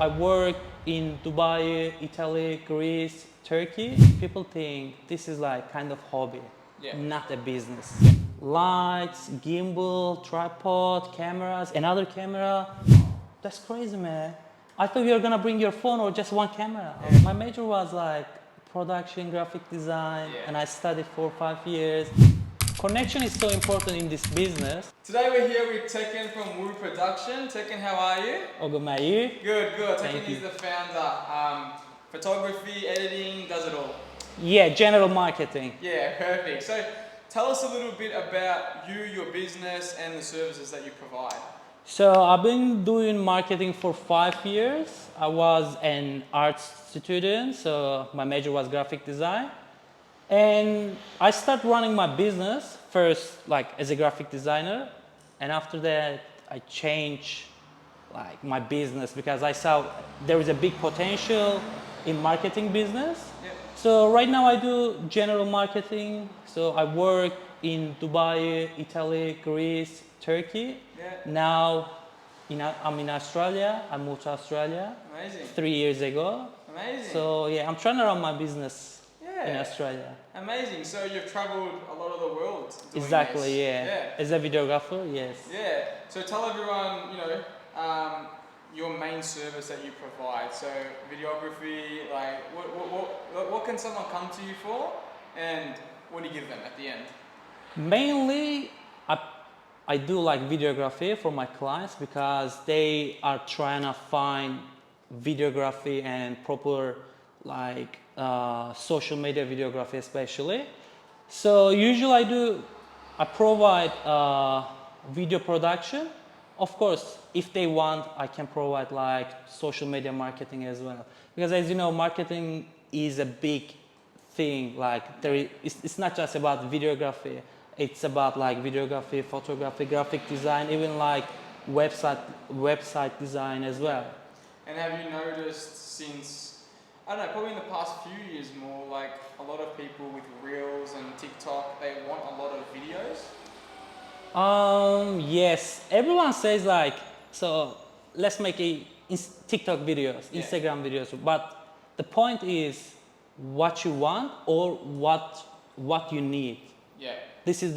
I work in Dubai, Italy, Greece, Turkey. People think this is like kind of hobby, not a business. Lights, gimbal, tripod, cameras, another camera. That's crazy, man. I thought you were gonna bring your phone or just one camera. My major was like production, graphic design, and I studied for 5 years. Connection is so important in this business. Today we're here with Tekin from Woo Production. Tekin, how are you? Oh, good, mate. You? Good, good. Thank Tekin you. is the founder. Photography, editing, does it all. Yeah, general marketing. Yeah, perfect. So tell us a little bit about you, your business, and the services that you provide. So I've been doing marketing for 5 years. I was an art student, so my major was graphic design. And I started running my business first like as a graphic designer, and after that I changed like my business because I saw there is a big potential in marketing business. So right now I do general marketing. So I work in Dubai, Italy, Greece, Turkey. Now I'm in Australia. I moved to Australia. Amazing. 3 years ago. Amazing. So yeah, I'm trying to run my business in Australia. Amazing. So you've traveled a lot of the world doing Exactly, this. yeah. As a videographer, yes. Yeah. So tell everyone, your main service that you provide. So videography, like what can someone come to you for, and what do you give them at the end? Mainly, I do like videography for my clients because they are trying to find videography and proper like social media videography especially. So usually I provide video production. Of course, if they want, I can provide like social media marketing as well. Because as you know, marketing is a big thing. Like it's not just about videography. It's about like videography, photography, graphic design, even like website design as well. And have you noticed since, I don't know, probably in the past few years more, like a lot of people with Reels and TikTok, they want a lot of videos? Yes, everyone says like, so let's make TikTok videos, Instagram videos, but the point is what you want or what you need. Yeah. This is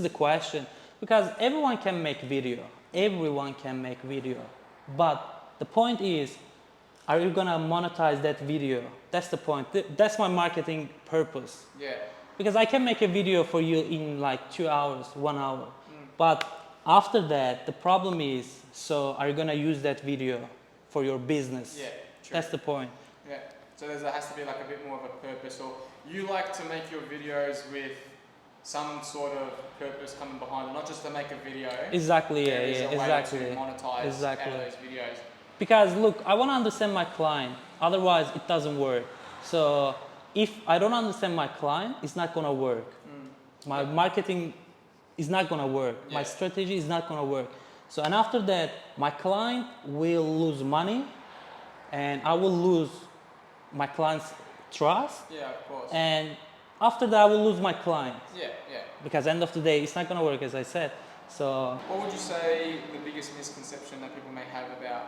the question, because everyone can make video. Everyone can make video. But the point is, are you gonna monetize that video? That's the point. That's my marketing purpose. Yeah. Because I can make a video for you in like 2 hours, 1 hour. But after that, the problem is, so are you gonna use that video for your business? Yeah, true. That's the point. Yeah. So there has to be like a bit more of a purpose, or you like to make your videos with some sort of purpose coming behind it, not just to make a video. Exactly, yeah, exactly. To monetize out of those videos. Because look, I want to understand my client, otherwise it doesn't work. So if I don't understand my client, it's not gonna work. My marketing is not gonna work. My strategy is not gonna work. So, and after that, my client will lose money, and I will lose my client's trust. Yeah, of course. And after that, I will lose my client. Yeah. Because end of the day, it's not gonna work, as I said. So. What would you say the biggest misconception that people may have about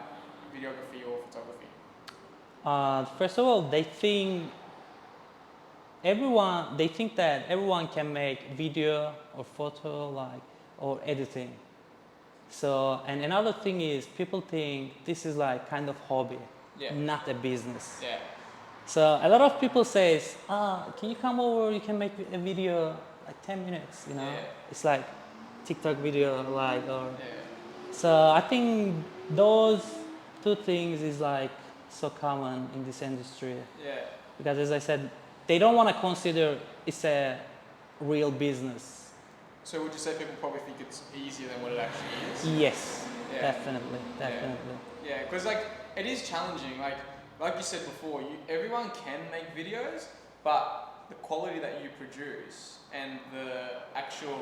videography or photography? First of all, they think that everyone can make video or photo, like, or editing. So, and another thing is, people think this is like kind of hobby, not a business. Yeah. So a lot of people says, can you come over? You can make a video like 10 minutes. It's like TikTok video, like, or. So I think those two things is like so common in this industry. Yeah. Because as I said, they don't want to consider it's a real business. So would you say people probably think it's easier than what it actually is? Yes, definitely. Yeah, because like it is challenging. Like you said before, everyone can make videos, but the quality that you produce and the actual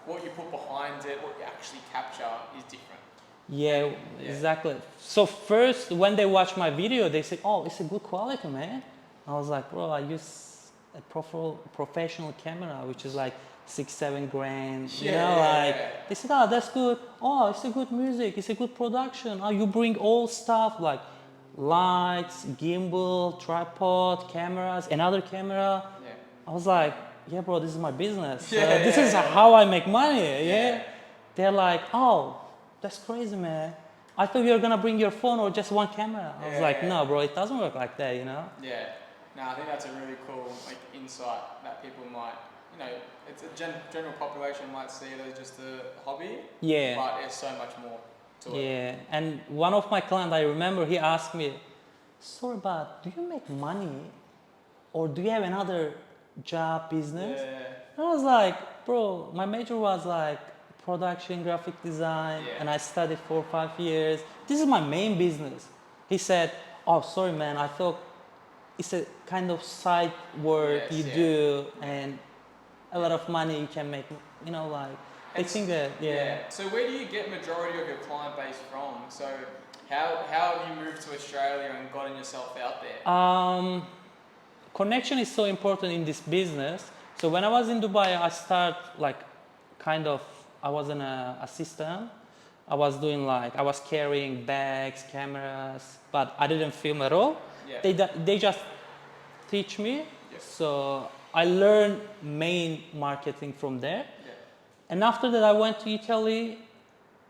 what you put behind it, what you actually capture, is different. Yeah, exactly. So first, when they watch my video, they say, "Oh, it's a good quality, man." I was like, "Bro, I use a professional camera, which is like 6-7 grand." They said, "Oh, that's good. Oh, it's a good music. It's a good production. Oh, you bring all stuff like." lights, gimbal, tripod, cameras, another camera. Yeah. I was like, yeah, bro, this is my business. Yeah, This yeah, is yeah. how I make money. Yeah. Yeah. They're like, oh, that's crazy, man. I thought you were gonna bring your phone or just one camera. I was like, no, bro, it doesn't work like that, you know? Yeah. No, I think that's a really cool like insight that people might, you know, it's a general population might see it as just a hobby. Yeah. But there's so much more to it. Yeah. And one of my clients, I remember, he asked me, sorry, but do you make money or do you have another job, business? Yeah. And I was like, bro, my major was like production, graphic design, Yeah. and I studied 4 or 5 years. This is my main business. He said, oh, sorry, man, I thought it's a kind of side work Yes, you yeah. do and a lot of money you can make, you know, like, they And think that, yeah. So where do you get majority of your client base from? So how have you moved to Australia and gotten yourself out there? Connection is so important in this business. So when I was in Dubai, I started like kind of, I was an assistant. I was doing like, I was carrying bags, cameras, but I didn't film at all. Yeah. They just teach me. Yeah. So I learned main marketing from there. Yeah. And after that, I went to Italy.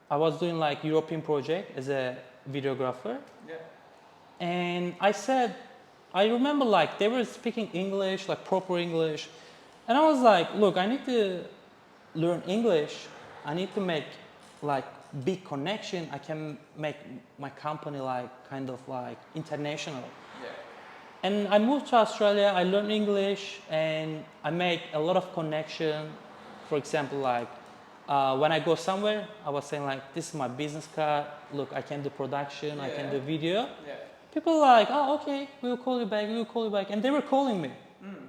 I was doing like European project as a videographer. Yeah. And I remember like they were speaking English, like proper English. And I was like, look, I need to learn English. I need to make like big connection. I can make my company like kind of like international. Yeah. And I moved to Australia, I learned English and I make a lot of connection. For example, like when I go somewhere, I was saying like, this is my business card. Look, I can do production, I can do video. Yeah. People are like, oh, okay, we'll call you back, we'll call you back. And they were calling me. Mm.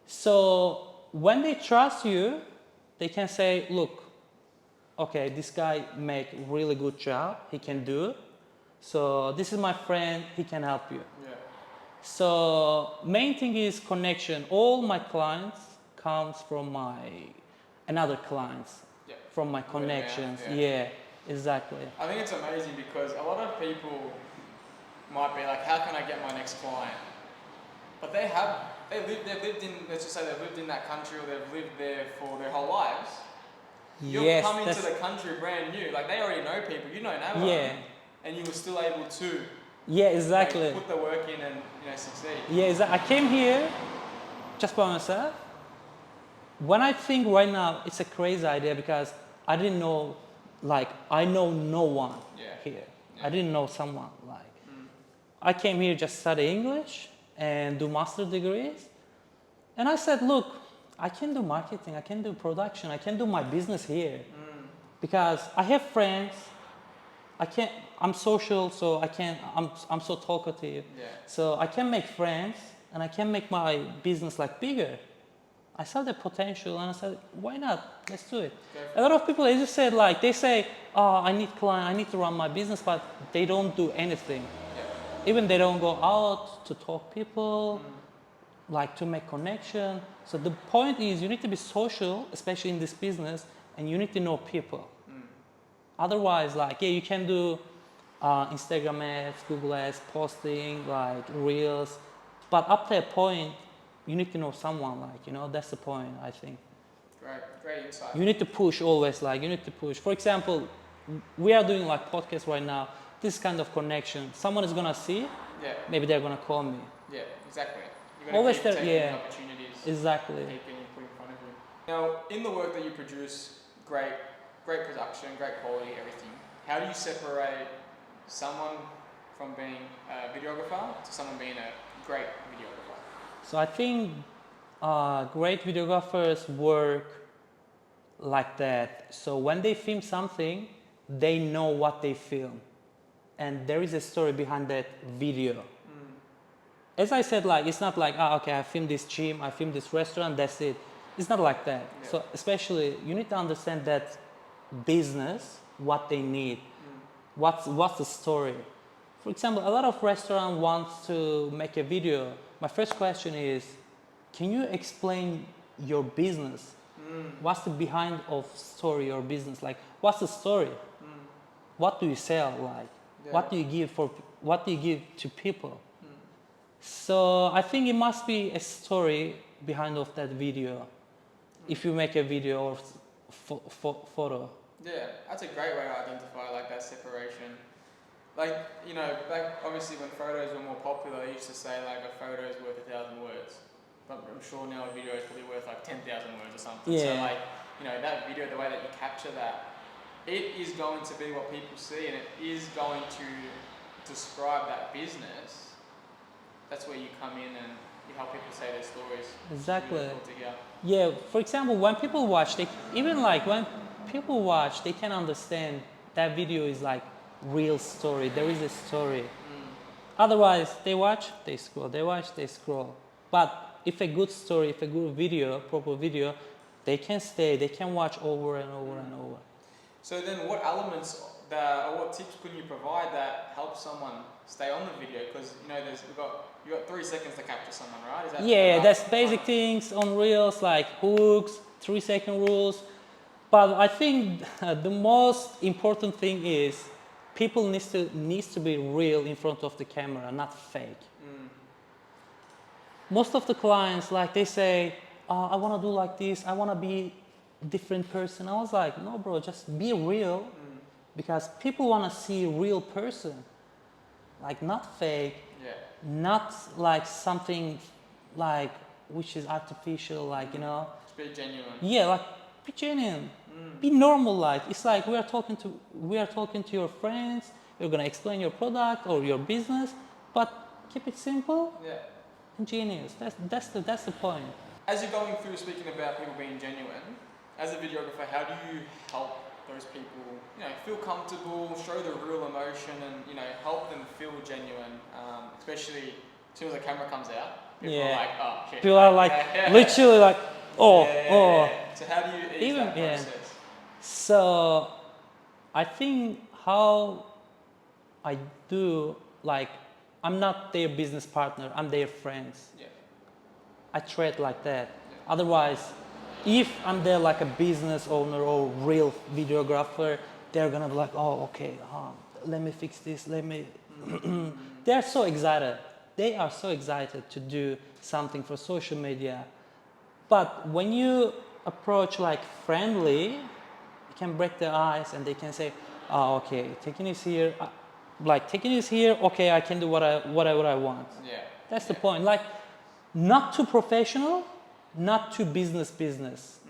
So when they trust you, they can say, look, okay, this guy make really good job, he can do it. So this is my friend, he can help you. Yeah. So main thing is connection. All my clients comes from my another clients, from my connections. Yeah, exactly. I think it's amazing because a lot of people might be like, how can I get my next client? But they've lived in, let's just say they've lived in that country or they've lived there for their whole lives. You're coming to the country brand new, like they already know people, you know no one. Yeah. And you were still able to exactly. put the work in and succeed. Yeah, I came here just by myself. When I think right now, it's a crazy idea because I didn't know, like, I know no one here. I didn't know someone, like. I came here just study English and do master degrees. And I said, look, I can do marketing, I can do production, I can do my business here. Because I have friends, I'm social, so I'm so talkative. Yeah. So I can make friends and I can make my business like bigger. I saw the potential and I said, why not? Let's do it. A lot of people, they just said like, they say, oh, I need client, I need to run my business, but they don't do anything. Even they don't go out to talk people, like to make connection. So the point is you need to be social, especially in this business, and you need to know people. Otherwise, like, yeah, you can do Instagram ads, Google ads, posting, like reels, but up to a point, you need to know someone, like, you know, that's the point, I think. Great insight. You need to push always, like, you need to push. For example, we are doing like podcasts right now, this kind of connection. Someone is gonna see, maybe they're gonna call me. Yeah, exactly. You're gonna Always keep there, taking opportunities. Exactly. Taking and putting in front of you. Now, in the work that you produce, great production, great quality, everything. How do you separate someone from being a videographer to someone being a great videographer? So I think great videographers work like that. So when they film something, they know what they film. And there is a story behind that video. As I said, like, it's not like, okay, I filmed this gym, I filmed this restaurant, that's it. It's not like that. So especially, you need to understand that business, what they need. What's the story? For example, a lot of restaurants want to make a video. My first question is, can you explain your business? What's the behind of story or business? Like, what's the story? What do you sell? Like, what do you give for? what do you give to people? So I think it must be a story behind of that video. If you make a video or photo. Yeah, that's a great way to identify like that separation. Like, you know, back obviously when photos were more popular, they used to say like a photo is worth 1,000 words. But I'm sure now a video is probably worth like 10,000 words or something. Yeah. So like, you know, that video, the way that you capture that, it is going to be what people see and it is going to describe that business. That's where you come in and you help people say their stories. Exactly. Really cool to hear. Yeah, for example, when people watch, when people watch, they can understand that video is like real story. There is a story. Otherwise, they watch, they scroll. They watch, they scroll. But if a good story, if a good video, proper video, they can stay. They can watch over and over and over. So then, what elements or what tips can you provide that help someone stay on the video? Because you know, you got 3 seconds to capture someone, right? Is that Yeah, right? that's basic things on reels like hooks, 3-second rules. But I think the most important thing is people needs to be real in front of the camera, not fake. Most of the clients, like they say, I want to do like this, I want to be a different person. I was like, no, bro, just be real, because people want to see a real person, like not fake, not like something like which is artificial, like you know. Just be genuine. Yeah, like be genuine, be normal. Like it's like we are talking to your friends. You're gonna explain your product or your business, but keep it simple. Yeah. Genius. That's the point. As you're going through speaking about people being genuine, as a videographer, how do you help those people, you know, feel comfortable, show the real emotion, and you know, help them feel genuine? Especially as soon as the camera comes out, people are like, oh shit. People are like literally like, oh. So how do you ease that process? So I think how I do, like, I'm not their business partner, I'm their friends. Yeah. I treat like that. Otherwise, if I'm there like a business owner or real videographer, they're gonna be like, oh, okay, let me fix this, let me. They're so excited. They are so excited to do something for social media. But when you approach like friendly, you can break their ice and they can say, oh, okay, Tekin is here. Tekin is here, okay, I can do whatever I want. Yeah. That's the point. Like, not too professional, not too business.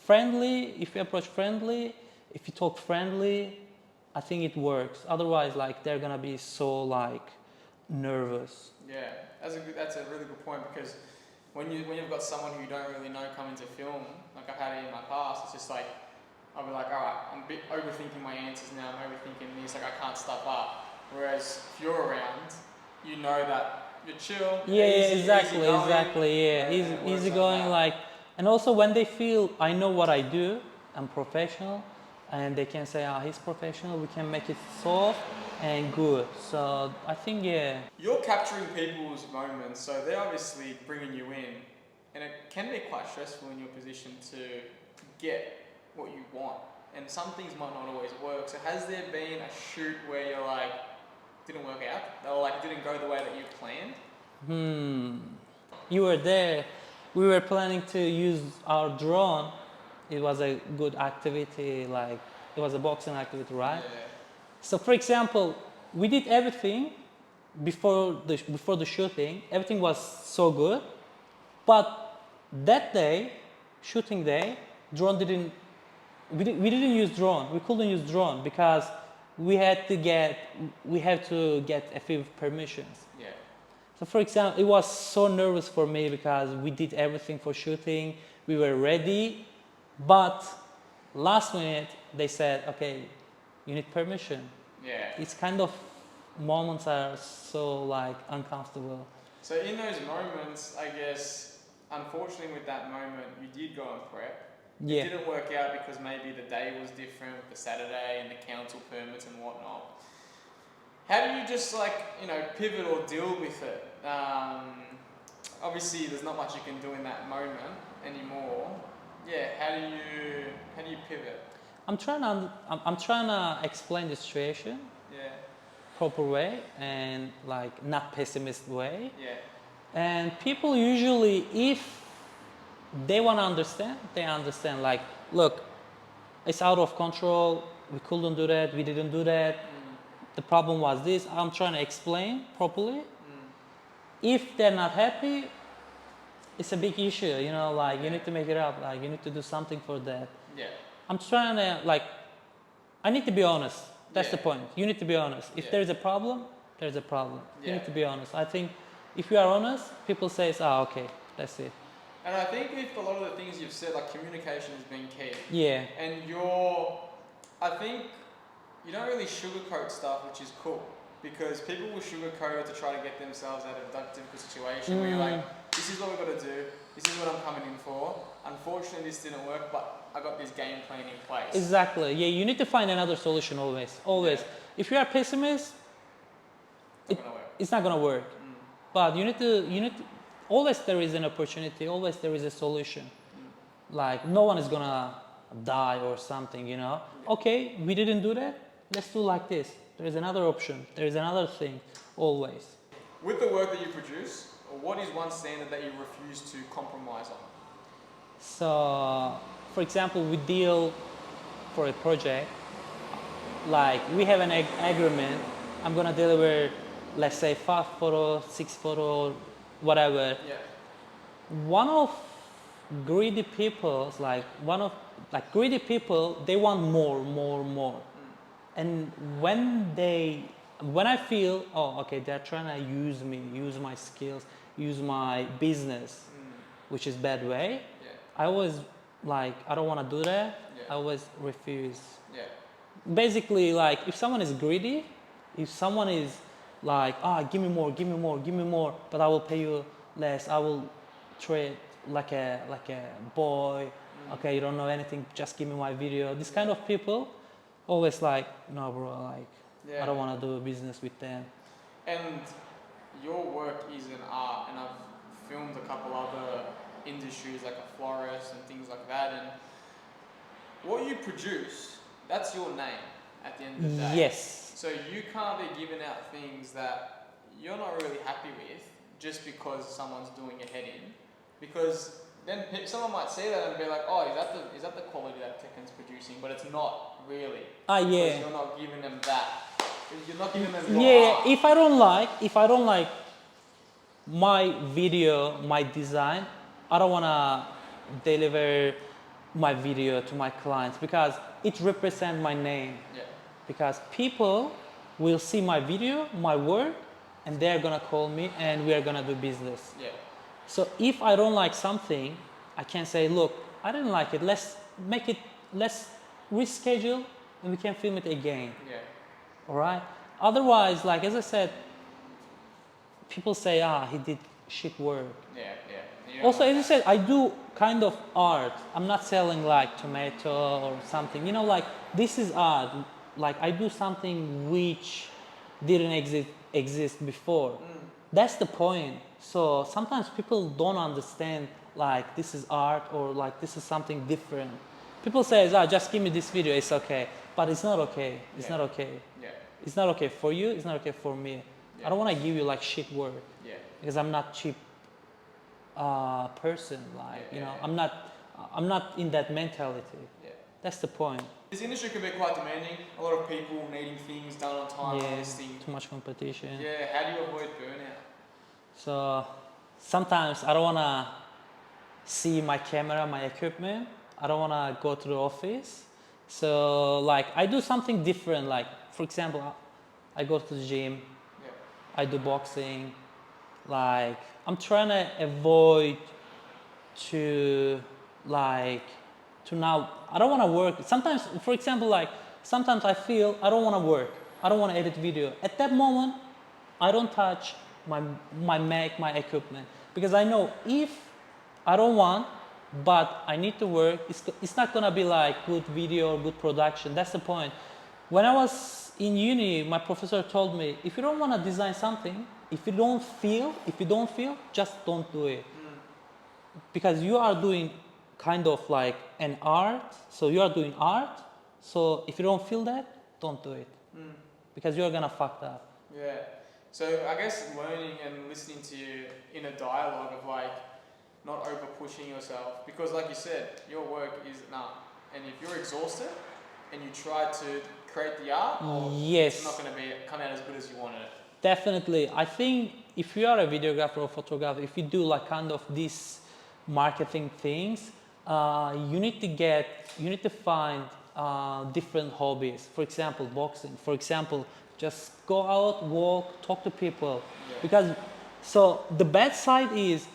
Friendly, if you approach friendly, if you talk friendly, I think it works. Otherwise, like, they're gonna be so like nervous. Yeah, that's a really good point, because when you've got someone who you don't really know coming to film, like I've had it in my past, it's just like, I'll be like, all right, I'm a bit overthinking my answers now, I'm overthinking this, like I can't stuff up. Whereas if you're around, you know that you're chill. Yeah, easy, exactly. Yeah, easy going. Like like, and also when they feel I know what I do, I'm professional, and they can say, he's professional. We can make it soft and good. So I think you're capturing people's moments, so they're obviously bringing you in, and it can be quite stressful in your position to get what you want, and some things might not always work. So has there been a shoot where you're like, didn't work out, or like didn't go the way that you planned? You were there. We were planning to use our drone. It was a good activity, like it was a boxing activity, right? Yeah. So for example, we did everything before the shooting. Everything was so good, but that day, shooting day, we didn't use drone. We couldn't use drone because we have to get a few permissions. Yeah. So for example, it was so nervous for me because we did everything for shooting. We were ready, but last minute they said, okay, you need permission. Yeah. It's kind of moments are so like uncomfortable. So in those moments, I guess, unfortunately with that moment, you did go and prep. Yeah. It didn't work out because maybe the day was different with the Saturday and the council permits and whatnot. How do you just pivot or deal with it? Obviously there's not much you can do in that moment anymore. Yeah, how do you pivot? I'm trying to explain the situation. Yeah. proper way and like not pessimist way. Yeah. And people usually, if they want to understand, they understand. Like, look, it's out of control. We couldn't do that. We didn't do that. The problem was this. I'm trying to explain properly. If they're not happy, it's a big issue. You know, like you need to make it up. Like you need to do something for that. Yeah. I'm trying to like. I need to be honest. That's Yeah. the point. You need to be honest. If Yeah. there is a problem, there's a problem. You Yeah. need to be honest. I think if you are honest, people say, "Ah, okay, that's it." And I think with a lot of the things you've said, like communication has been key. Yeah. And I think you don't really sugarcoat stuff, which is cool. Because people will sugarcoat it to try to get themselves out of that difficult situation where you're like, this is what we've got to do, this is what I'm coming in for. Unfortunately, this didn't work, but I got this game plan in place. Exactly. Yeah, you need to find another solution always. Always. Yeah. If you are a pessimist, it's not gonna work. But you need to. Always there is an opportunity. Always there is a solution. Like no one is gonna die or something. You know. Okay, we didn't do that. Let's do like this. There is another option. There is another thing. Always. With the work that you produce, what is one standard that you refuse to compromise on? So, for example, we deal for a project. Like we have an agreement. I'm gonna deliver, let's say 5 photos, 6 photos, whatever. Yeah. One of greedy people, greedy people, they want more. And when I feel, oh, okay, they're trying to use me, use my skills, use my business, which is bad way. Yeah. I always like, I don't want to do that. Yeah. I always refuse. Yeah. Basically, like if someone is greedy, if someone is like, give me more, but I will pay you less. I will treat like a boy. Okay, you don't know anything. Just give me my video. This kind of people, always like, no, bro. Like, I don't want to do business with them. And your work is an art, and I've filmed a couple other industries like a florist and things like that. And what you produce, that's your name at the end of the day. Yes. So you can't be giving out things that you're not really happy with just because someone's doing a head in, because then someone might see that and be like, oh, is that the quality that Tekin's producing? But it's not really. Yeah. Because you're not giving them that. You're not giving them your Yeah. art. If I don't like my video, my design, I don't wanna deliver my video to my clients because it represents my name. Yeah. Because people will see my video, my work, and they're gonna call me and we are gonna do business. Yeah. So if I don't like something, I can say, look, I didn't like it. Let's reschedule and we can film it again. Yeah. All right. Otherwise, like as I said, people say, he did shit work. Yeah. Also, as I said, I do kind of art. I'm not selling like tomato or something. You know, like this is art. Like I do something which didn't exist before. That's the point. So sometimes people don't understand like this is art or like this is something different. People say, just give me this video, it's okay. But it's not okay. It's not okay. Yeah. It's not okay for you, it's not okay for me. Yeah. I don't want to give you like shit work. Yeah. Because I'm not cheap person. Like, you know, I'm not in that mentality. Yeah. That's the point. This industry can be quite demanding. A lot of people needing things done on time, on this thing. Too much competition. Yeah, how do you avoid burnout? So sometimes I don't want to see my camera, my equipment. I don't want to go to the office. So like I do something different. Like for example, I go to the gym. Yeah. I do boxing. Like I'm trying to avoid to now, I don't want to work. Sometimes, for example, like sometimes I feel I don't want to work. I don't want to edit video. At that moment, I don't touch my Mac, my equipment, because I know if I don't want, but I need to work, it's not gonna be like good video or good production. That's the point. When I was in uni, my professor told me, if you don't want to design something, if you don't feel, just don't do it, because you are doing kind of like an art. So you are doing art. So if you don't feel that, don't do it, because you're gonna fuck up. Yeah. So I guess learning and listening to you in a dialogue of like not over pushing yourself, because like you said, your work is an art, and if you're exhausted and you try to create the art, or it's not Yes, going to be come out as good as you wanted it. definitely. I think if you are a videographer or photographer, if you do like kind of these marketing things, you need to find different hobbies. For example, boxing. For example, just go out, walk, talk to people. Yeah. Because so the bad side is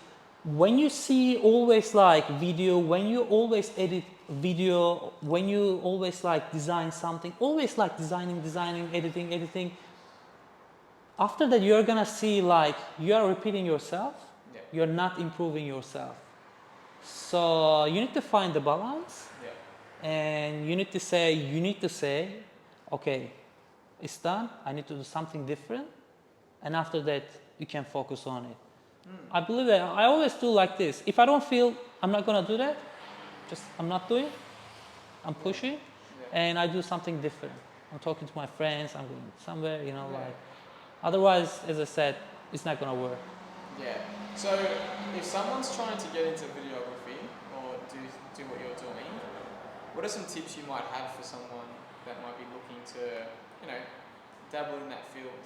when you see always like video, when you always edit video, when you always like design something, always like designing, editing, after that you're gonna see like you are repeating yourself. Yeah. You're not improving yourself. So you need to find the balance, Yeah. and you need to say, okay, it's done, I need to do something different, and after that you can focus on it. I believe that I always do like this. If I don't feel I'm not gonna do that, just I'm not doing, I'm pushing, Yeah. and I do something different. I'm talking to my friends, I'm going somewhere, you know, Yeah. like otherwise, as I said, it's not gonna work. Yeah. So if someone's trying to get into videography or do what you're doing, what are some tips you might have for someone that might be looking to, you know, dabble in that field?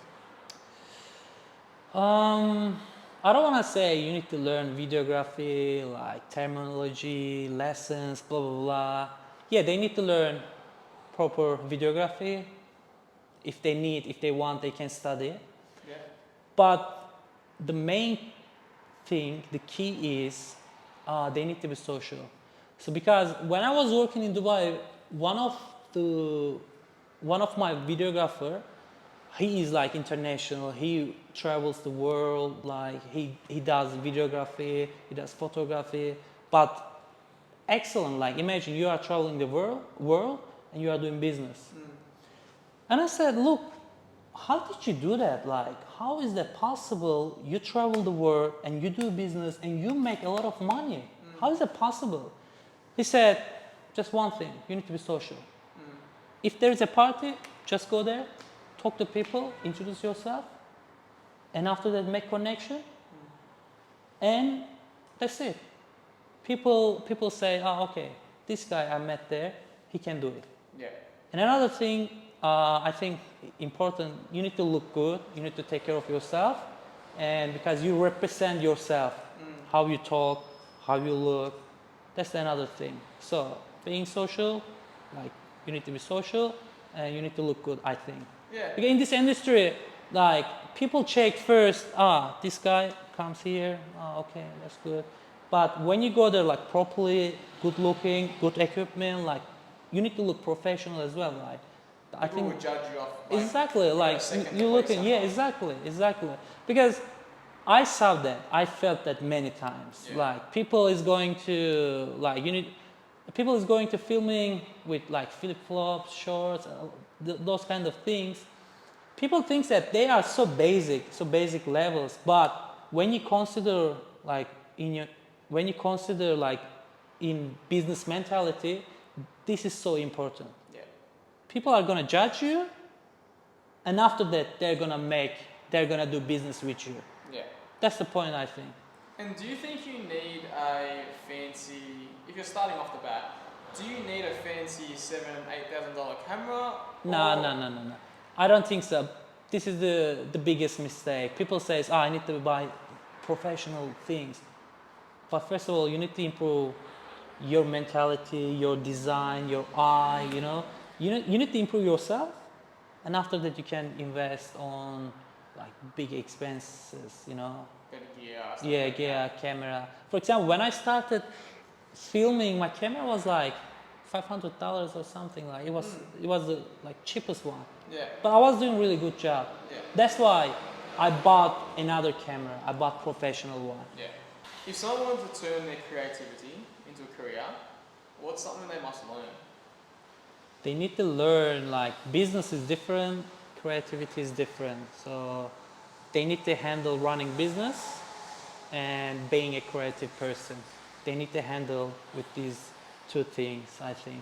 I don't want to say you need to learn videography, like terminology, lessons, blah blah blah. Yeah, they need to learn proper videography. If they want, they can study. Yeah. But the main thing, the key is they need to be social. So because when I was working in Dubai, one of the one of my videographer, he is like international. He travels the world. Like he does videography, he does photography, but excellent. Like imagine you are traveling the world and you are doing business. And I said, look, how did you do that? Like, how is that possible? You travel the world and you do business and you make a lot of money. How is that possible? He said, just one thing, you need to be social. If there is a party, just go there, talk to people, introduce yourself, and after that make connection, and that's it. People say, oh, okay, this guy I met there, he can do it. Yeah. And another thing, I think important, you need to look good, you need to take care of yourself, and because you represent yourself, how you talk, how you look, that's another thing. So being social, like you need to be social, and you need to look good, I think. Yeah. Because in this industry, like people check first, this guy comes here, okay, that's good. But when you go there like properly, good looking, good equipment, like you need to look professional as well, like I People think would judge you off. Like, exactly, you got a like second you to look play in, yeah, someone. exactly. Because I saw that, I felt that many times. Yeah. Like people is going to like people is going to filming with like flip flops, shorts, those kind of things. People think that they are so basic levels, but when you consider like in your when you consider like in business mentality, this is so important. Yeah. People are gonna judge you, and after that they're gonna do business with you. Yeah. That's the point, I think. And do you think you need a fancy, if you're starting off the bat, do you need a fancy $7,000-8,000 camera? No. I don't think so. This is the biggest mistake. People say, I need to buy professional things. But first of all, you need to improve your mentality, your design, your eye, you know. You need to improve yourself, and after that you can invest on like big expenses, you know. Better gear. Stuff Yeah, like yeah, camera. For example, when I started filming, my camera was like $500 or something. Like it was the like cheapest one. Yeah. But I was doing really good job. Yeah. That's why I bought another camera. I bought professional one. Yeah. If someone wants to turn their creativity into a career, what's something they must learn? They need to learn like business is different, creativity is different. So they need to handle running business and being a creative person. They need to handle with these two things, I think.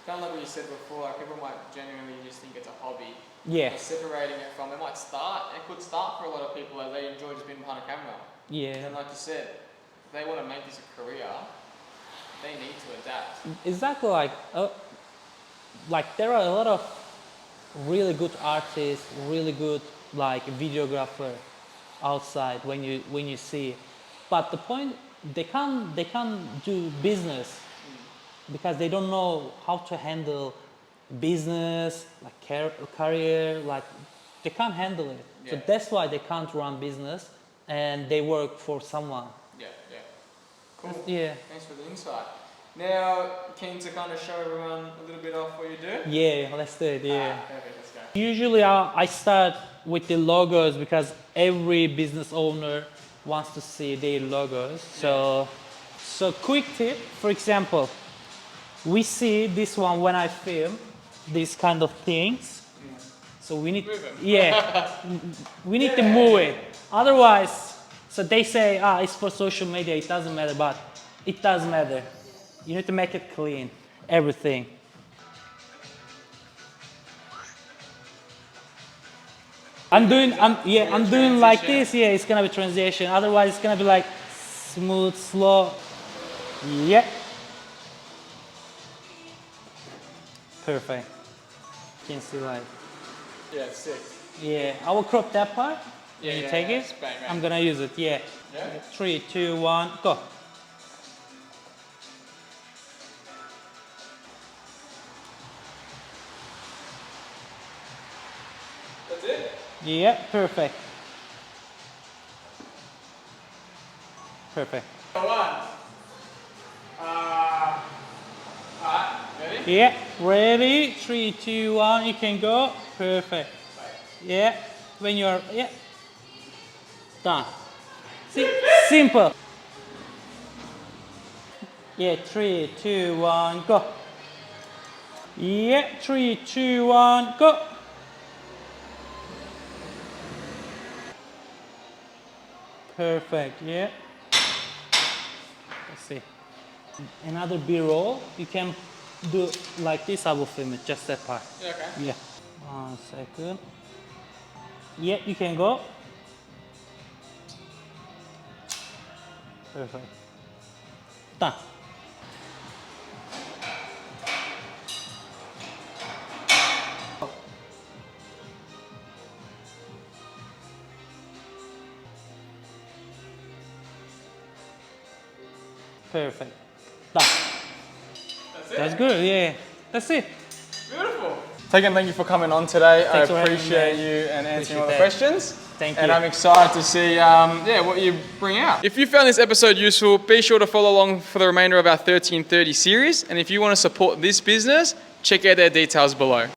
Kind of like what you said before, like people might genuinely just think it's a hobby, Yeah. Separating it from, it could start for a lot of people as they enjoy just being behind a camera. Yeah. And like you said, if they want to make this a career, they need to adapt. Exactly, like there are a lot of really good artists, really good like videographer outside when you see, but the point they can't do business because they don't know how to handle business, like career, like they can't handle it. Yeah. So that's why they can't run business and they work for someone. Yeah, yeah. Cool. Yeah. Thanks for the insight. Now, keen to kind of show everyone a little bit of what you do? Yeah, let's do it, yeah. Perfect, let's go. Usually I start with the logos because every business owner wants to see their logos. So quick tip, for example, we see this one when I film these kind of things. So we need, we need to move it. Otherwise, so they say, it's for social media, it doesn't matter, but it does matter. You need to make it clean, everything. I'm doing like this. Yeah, it's gonna be transition. Otherwise, it's gonna be like smooth, slow. Yeah. Perfect. You can see like. Yeah, it's sick. Yeah, I will crop that part. Yeah, you yeah, take yeah, it. bang, bang. I'm gonna use it. Yeah. Yeah. 3, 2, 1, go. That's it? Yeah, perfect. Perfect. Alright, ready? Yeah, ready? 3, 2, 1, you can go. Perfect. Yeah, when you're, yeah. Done. See, simple. Yeah, 3, 2, 1, go. Yeah, 3, 2, 1, go. Perfect, yeah. Let's see. Another B-roll, you can do like this, I will film it, just that part. Yeah, okay. Yeah. 1 second. Yeah, you can go. Perfect. Done. Perfect. Done. That's it? That's good, yeah. That's it. Beautiful. Tekin, thank you for coming on today. Thanks for I having appreciate me. you and answering all the Appreciate that. questions. Thank And you. I'm excited to see what you bring out. If you found this episode useful, be sure to follow along for the remainder of our 1330 series. And if you want to support this business, check out their details below.